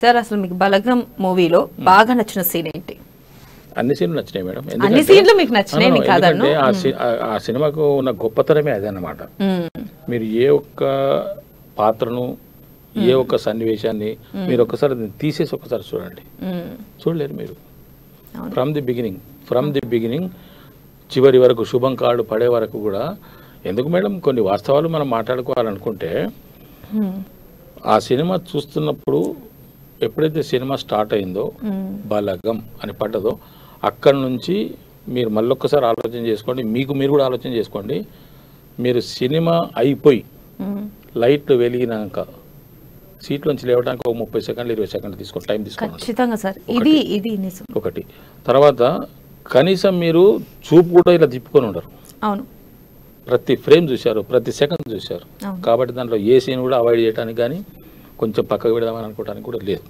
Sir అసలు మీకు బలగం మూవీలో బాగా నచ్చిన సీన్ ఏంటి? అన్ని సీన్లు నచ్చినాయి మేడం. అన్ని సీన్లు మీకు నచ్చినాయి కాదన్ను. ఆ సినిమాకు ఉన్న గొప్పతనమే అదన్నమాట. మీరు ఏ ఒక్క పాత్రను ఏ ఒక్క సన్నివేశాన్ని మీరు ఒక్కసారి తీసేసి ఒక్కసారి చూడండి, చూడలేరు మీరు. ఫ్రమ్ ది బిగినింగ్ చివరి వరకు శుభం కార్డు పడే వరకు కూడా. ఎందుకు మేడం, కొన్ని వాస్తవాలు మనం మాట్లాడుకోవాలనుకుంటే ఆ సినిమా చూస్తున్నప్పుడు ఎప్పుడైతే సినిమా స్టార్ట్ అయిందో బలగం అని పడ్డదో అక్కడి నుంచి మీరు మళ్ళొక్కసారి ఆలోచన చేసుకోండి, మీరు కూడా ఆలోచన చేసుకోండి. మీరు సినిమా అయిపోయి లైట్లు వెలిగినాక సీట్లోంచి లేవడానికి ఒక 30 సెకండ్లు 20 సెకండ్లు తీసుకోండి, టైం తీసుకోండి. ఒకటి తర్వాత కనీసం మీరు చూపు కూడా ఇలా తిప్పుకొని ఉండరు. అవును, ప్రతి ఫ్రేమ్ చూశారు, ప్రతి సెకండ్ చూశారు. కాబట్టి దాంట్లో ఏ సీన్ కూడా అవాయిడ్ చేయడానికి కానీ కొంచెం పక్కకు పెడదామని అనుకోవడానికి కూడా లేదు.